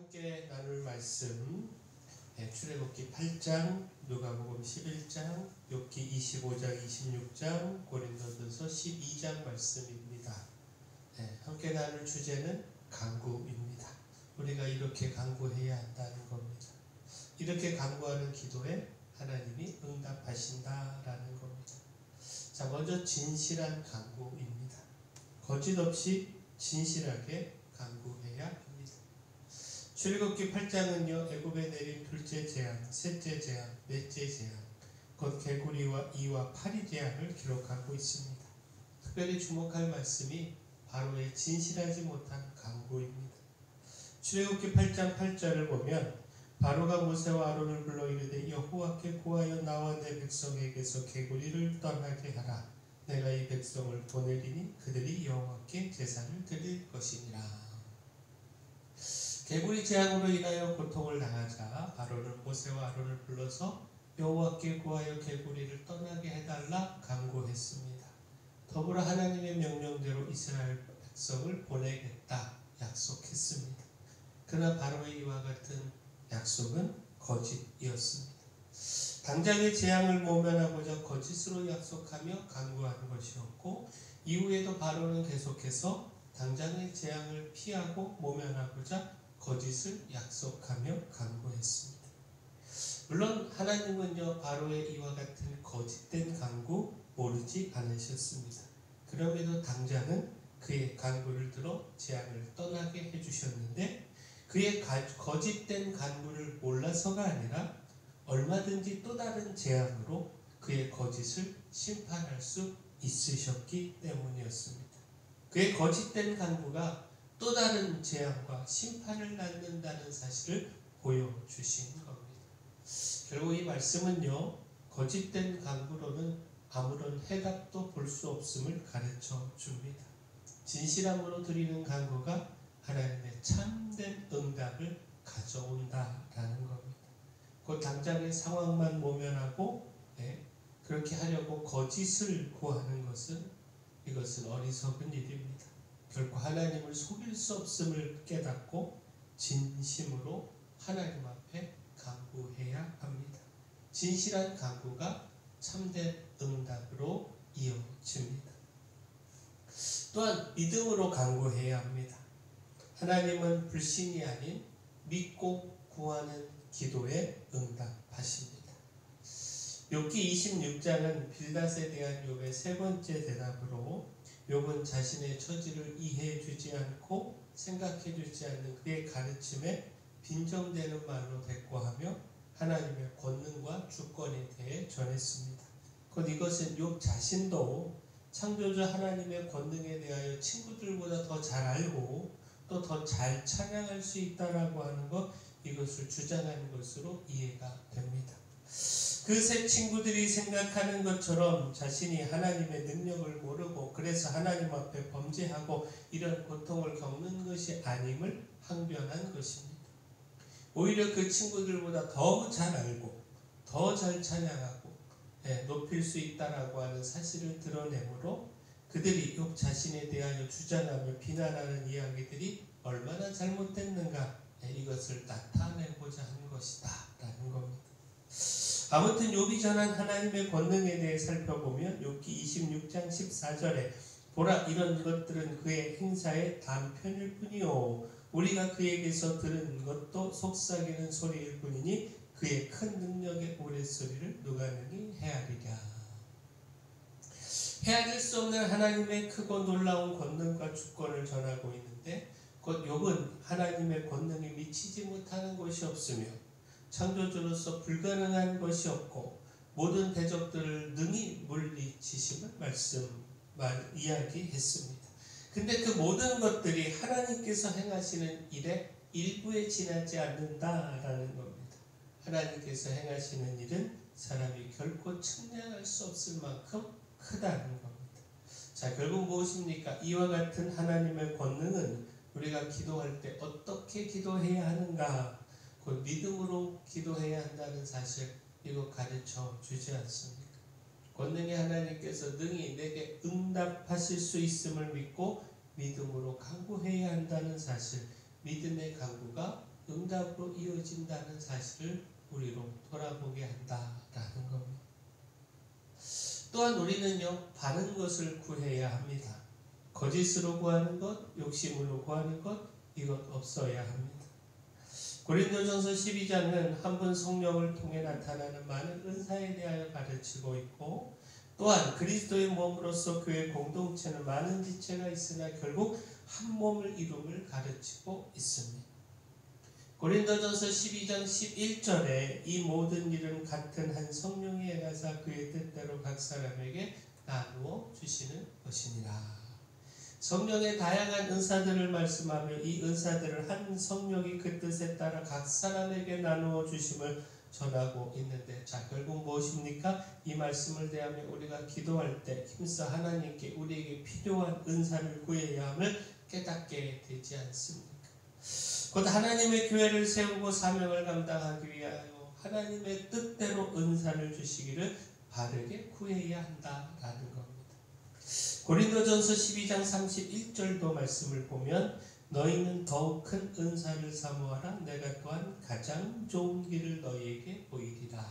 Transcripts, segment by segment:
함께 나눌 말씀 출애굽기 8장, 누가복음 11장, 욥기 25장, 26장, 고린도전서 12장 말씀입니다. 함께 나눌 주제는 간구입니다. 우리가 이렇게 간구해야 한다는 겁니다. 이렇게 간구하는 기도에 하나님이 응답하신다라는 겁니다. 자, 먼저 진실한 간구입니다. 거짓 없이 진실하게 간구해야 합니다. 출애굽기 8장은요, 애굽에 내린 둘째 재앙, 셋째 재앙, 넷째 재앙, 곧 개구리와 이와 파리 재앙을 기록하고 있습니다. 특별히 주목할 말씀이 바로의 진실하지 못한 간구입니다. 출애굽기 8장 8절을 보면 바로가 모세와 아론을 불러 이르되 여호와께 구하여 나와 내 백성에게서 개구리를 떠나게 하라. 내가 이 백성을 보내리니 그들이 여호와께 제사를 드릴 것이니라. 개구리 재앙으로 인하여 고통을 당하자 바로는 모세와 아론을 불러서 여호와께 구하여 개구리를 떠나게 해달라 간구했습니다. 더불어 하나님의 명령대로 이스라엘 백성을 보내겠다 약속했습니다. 그러나 바로의 이와 같은 약속은 거짓이었습니다. 당장의 재앙을 모면하고자 거짓으로 약속하며 간구한 것이었고, 이후에도 바로는 계속해서 당장의 재앙을 피하고 모면하고자 거짓을 약속하며 간구했습니다. 물론 하나님은요, 바로의 이와 같은 거짓된 간구 모르지 않으셨습니다. 그럼에도 당장은 그의 간구를 들어 재앙을 떠나게 해주셨는데, 그의 거짓된 간구를 몰라서가 아니라 얼마든지 또 다른 재앙으로 그의 거짓을 심판할 수 있으셨기 때문이었습니다. 그의 거짓된 간구가 또 다른 재앙과 심판을 낳는다는 사실을 보여주신 겁니다. 결국 이 말씀은요, 거짓된 간구로는 아무런 해답도 볼 수 없음을 가르쳐 줍니다. 진실함으로 드리는 간구가 하나님의 참된 응답을 가져온다라는 겁니다. 그 당장의 상황만 모면하고 그렇게 하려고 거짓을 구하는 이것은 어리석은 일입니다. 결코 하나님을 속일 수 없음을 깨닫고 진심으로 하나님 앞에 간구해야 합니다. 진실한 간구가 참된 응답으로 이어집니다. 또한 믿음으로 간구해야 합니다. 하나님은 불신이 아닌 믿고 구하는 기도에 응답하십니다. 욥기 26장은 빌닷에 대한 욥의 세 번째 대답으로 욥은 자신의 처지를 이해해 주지 않고 생각해 주지 않는 그의 가르침에 빈정대는 말로 대꾸하며 하나님의 권능과 주권에 대해 전했습니다. 곧 이것은 욥 자신도 창조주 하나님의 권능에 대하여 친구들보다 더 잘 알고 또 더 잘 찬양할 수 있다라고 하는 것, 이것을 주장하는 것으로 이해가 됩니다. 그 세 친구들이 생각하는 것처럼 자신이 하나님의 능력을 모르고 그래서 하나님 앞에 범죄하고 이런 고통을 겪는 것이 아님을 항변한 것입니다. 오히려 그 친구들보다 더 잘 알고 더 잘 찬양하고 높일 수 있다라고 하는 사실을 드러내므로 그들이 욥 자신에 대하여 주장하며 비난하는 이야기들이 얼마나 잘못됐는가, 이것을 나타내고자 한 것이다 라는 겁니다. 아무튼 욥이 전한 하나님의 권능에 대해 살펴보면 욥기 26장 14절에 보라, 이런 것들은 그의 행사의 단편일 뿐이요 우리가 그에게서 들은 것도 속삭이는 소리일 뿐이니 그의 큰 능력의 우레소리를 누가 능히 헤아리랴. 헤아릴 수 없는 하나님의 크고 놀라운 권능과 주권을 전하고 있는데, 곧 욥은 하나님의 권능에 미치지 못하는 것이 없으며 창조주로서 불가능한 것이 없고 모든 대적들을 능히 물리치심을 이야기했습니다. 근데 그 모든 것들이 하나님께서 행하시는 일의 일부에 지나지 않는다라는 겁니다. 하나님께서 행하시는 일은 사람이 결코 측량할 수 없을 만큼 크다는 겁니다. 자, 결국 무엇입니까? 이와 같은 하나님의 권능은 우리가 기도할 때 어떻게 기도해야 하는가, 곧 믿음으로 기도해야 한다는 사실, 이거 가르쳐 주지 않습니까? 권능의 하나님께서 능히 내게 응답하실 수 있음을 믿고 믿음으로 간구해야 한다는 사실, 믿음의 간구가 응답으로 이어진다는 사실을 우리로 돌아보게 한다라는 겁니다. 또한 우리는요, 바른 것을 구해야 합니다. 거짓으로 구하는 것, 욕심으로 구하는 것, 이것 없어야 합니다. 고린도전서 12장은 한 분 성령을 통해 나타나는 많은 은사에 대하여 가르치고 있고, 또한 그리스도의 몸으로서 교회 공동체는 많은 지체가 있으나 결국 한 몸을 이룸을 가르치고 있습니다. 고린도전서 12장 11절에 이 모든 일은 같은 한 성령이 행하사 그의 뜻대로 각 사람에게 나누어 주시는 것이니라. 성령의 다양한 은사들을 말씀하며 이 은사들을 한 성령이 그 뜻에 따라 각 사람에게 나누어 주심을 전하고 있는데, 자, 결국 무엇입니까? 이 말씀을 대하며 우리가 기도할 때 힘써 하나님께 우리에게 필요한 은사를 구해야 함을 깨닫게 되지 않습니까? 곧 하나님의 교회를 세우고 사명을 감당하기 위하여 하나님의 뜻대로 은사를 주시기를 바르게 구해야 한다라는 겁니다. 고린도전서 12장 31절도 말씀을 보면 너희는 더욱 큰 은사를 사모하라. 내가 또한 가장 좋은 길을 너희에게 보이리라.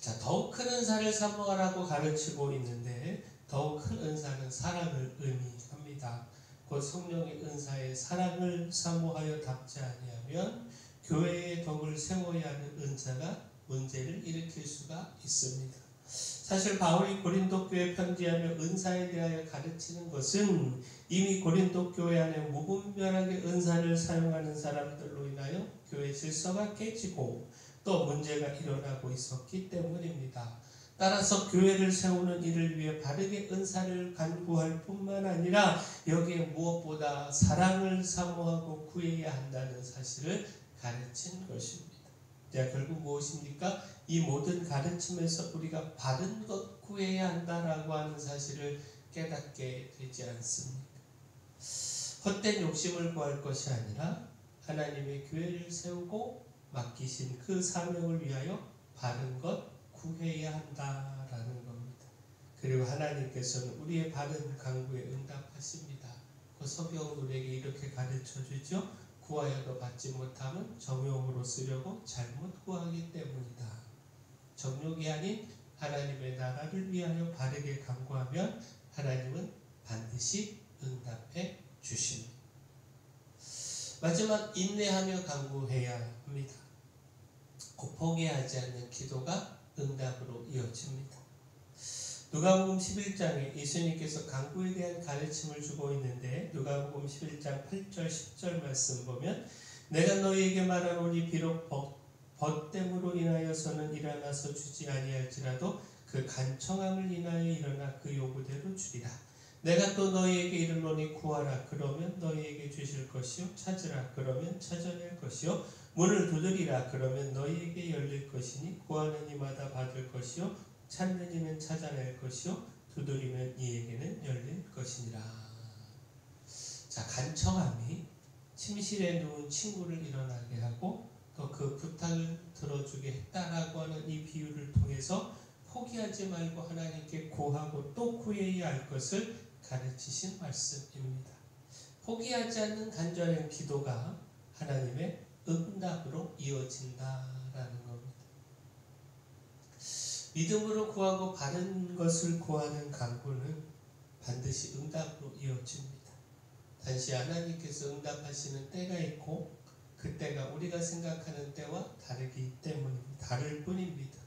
자, 더욱 큰 은사를 사모하라고 가르치고 있는데, 더욱 큰 은사는 사랑을 의미합니다. 곧 성령의 은사에 사랑을 사모하여 답지 아니하면 교회의 덕을 세워야 하는 은사가 문제를 일으킬 수가 있습니다. 사실 바울이 고린도 교회에 편지하며 은사에 대하여 가르치는 것은 이미 고린도 교회 안에 무분별하게 은사를 사용하는 사람들로 인하여 교회 질서가 깨지고 또 문제가 일어나고 있었기 때문입니다. 따라서 교회를 세우는 일을 위해 바르게 은사를 간구할 뿐만 아니라 여기에 무엇보다 사랑을 사모하고 구해야 한다는 사실을 가르친 것입니다. 자, 결국 무엇입니까? 이 모든 가르침에서 우리가 바른 것 구해야 한다라고 하는 사실을 깨닫게 되지 않습니까? 헛된 욕심을 구할 것이 아니라 하나님의 교회를 세우고 맡기신 그 사명을 위하여 바른 것 구해야 한다라는 겁니다. 그리고 하나님께서는 우리의 바른 간구에 응답하십니다. 그 서기온 우리에게 이렇게 가르쳐주죠. 구하여도 받지 못하면 정욕으로 쓰려고 잘못 구하기 때문이다. 정욕이 아닌 하나님의 나라를 위하여 바르게 간구하면 하나님은 반드시 응답해 주십니다. 마지막, 인내하며 간구해야 합니다. 곧 포기하지 않는 기도가 응답으로 이어집니다. 누가복음 11장에 예수님께서 간구에 대한 가르침을 주고 있는데, 누가복음 11장 8절 10절 말씀 보면 내가 너희에게 말하노니 비록 벗됨으로 인하여서는 일어나서 주지 아니할지라도 그 간청함을 인하여 일어나 그 요구대로 주리라. 내가 또 너희에게 이르노니 구하라 그러면 너희에게 주실 것이요, 찾으라 그러면 찾아낼 것이요, 문을 두드리라 그러면 너희에게 열릴 것이니 구하는 이마다 받을 것이요, 찾는 이는 찾아낼 것이요, 두드리면 이에게는 열릴 것이니라. 자, 간청함이 침실에 누운 친구를 일어나게 하고 또 그 부탁을 들어주게 했다라고 하는 이 비유를 통해서 포기하지 말고 하나님께 구하고 또 구해야 할 것을 가르치신 말씀입니다. 포기하지 않는 간절한 기도가 하나님의 응답으로 이어진다라는 겁니다. 믿음으로 구하고 바른 것을 구하는 간구는 반드시 응답으로 이어집니다. 단지 하나님께서 응답하시는 때가 있고 그 때가 우리가 생각하는 때와 다를 뿐입니다.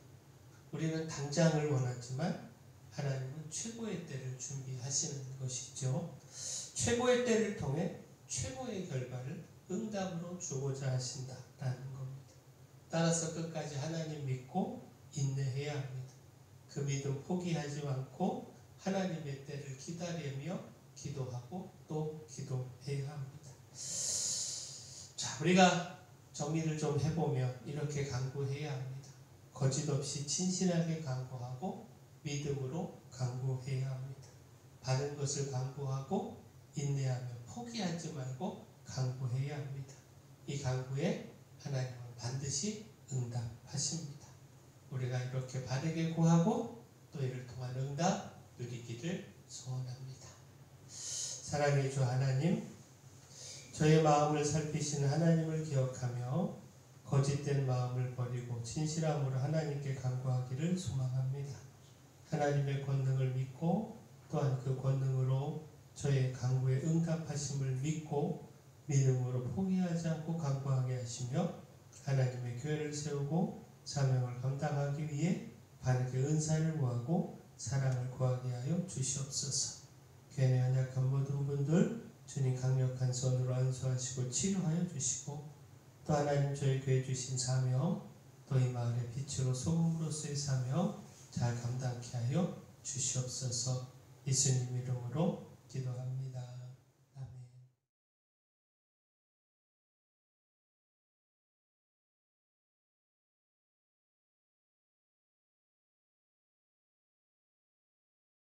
우리는 당장을 원하지만 하나님은 최고의 때를 준비하시는 것이죠. 최고의 때를 통해 최고의 결과를 응답으로 주고자 하신다라는 겁니다. 따라서 끝까지 하나님 믿고 인내해야 합니다. 그 믿음 포기하지 않고 하나님의 때를 기다리며 기도하고 또 기도해야 합니다. 자, 우리가 정리를 좀 해보면 이렇게 간구해야 합니다. 거짓 없이 진실하게 간구하고 믿음으로 간구해야 합니다. 바른 것을 간구하고 인내하며 포기하지 말고 간구해야 합니다. 이 간구에 하나님은 반드시 응답하십니다. 우리가 이렇게 바르게 구하고 또 이를 통한 응답 누리기를 소원합니다. 사랑의 주 하나님, 저의 마음을 살피시는 하나님을 기억하며 거짓된 마음을 버리고 진실함으로 하나님께 간구하기를 소망합니다. 하나님의 권능을 믿고 또한 그 권능으로 저의 간구에 응답하심을 믿고 믿음으로 포기하지 않고 간구하게 하시며 하나님의 교회를 세우고 사명을 감당하기 위해 바르게 은사를 구하고 사랑을 구하게 하여 주시옵소서. 교회 내 연약한 모든 분들 주님 강력한 손으로 안수하시고 치료하여 주시고 또 하나님 저희 교회 주신 사명 또 이 마을의 빛으로 소금으로서의 사명 잘 감당케 하여 주시옵소서. 예수님 이름으로 기도합니다.